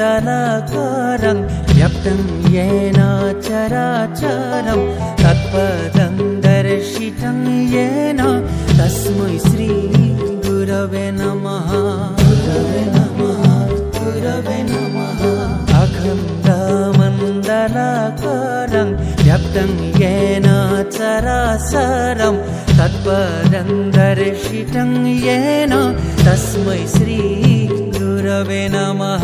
मण्डलाकारं व्याप्तं येन चराचरं तत्पदं दर्शितं येन तस्मै श्री गुरवे नमः। गुरवे नमः, गुरवे नमः। अखण्डमण्डलाकारं व्याप्तं येन चराचरं तत्पदं दर्शितं येन तस्मै श्री गुरवे नमः।